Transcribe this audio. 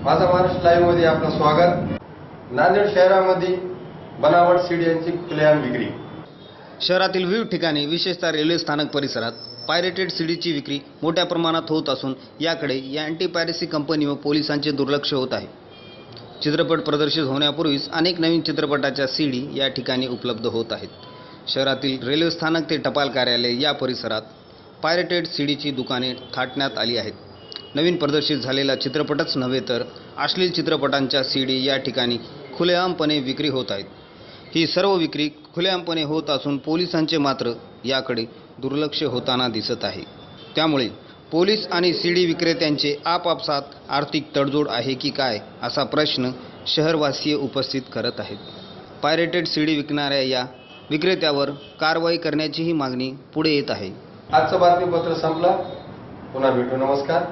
माझा महाराष्ट्र लाईव्ह मध्ये आपलं स्वागत। नांदेड शहरामध्ये बनावट सीडीयांची खुलेआम विक्री। शहरातील विविध ठिकाणी विशेषतः रेल्वे स्थानक परिसरात पायरेटेड सीडीची विक्री मोठ्या प्रमाणात होत असून याकडे अँटी पायरेसी कंपनी व पोलिसांचे दुर्लक्ष होत आहे। चित्रपट प्रदर्शित होण्यापूर्वीच अनेक नवीन चित्रपटाच्या सीडी या ठिकाणी उपलब्ध होत आहेत। शहरातील रेल्वे स्थानक ते टपाल कार्यालय या परिसरात पायरेटेड सीडीची दुकाने थाटण्यात आली आहेत। नवीन प्रदर्शित झालेला चित्रपटच नव्हे तर अश्लील चित्रपटांच्या सीडी या ठिकाणी खुलेआमपणे विक्री होत आहेत। ही सर्व विक्री खुलेआमपणे होत असून पोलिसांचे मात्र याकडे दुर्लक्ष होताना दिसत आहे। त्यामुळे पोलीस आणि सीडी विक्रेत्यांचे आपापसात आर्थिक तडजोड आहे की काय असा प्रश्न शहरवासीय उपस्थित करत आहेत। पायरेटेड सीडी विकणाऱ्या या विक्रेत्यावर कारवाई करण्याचीही मागणी पुढे येत आहे। आजचं बातमीपत्र संपलं। पुन्हा भेटू। नमस्कार।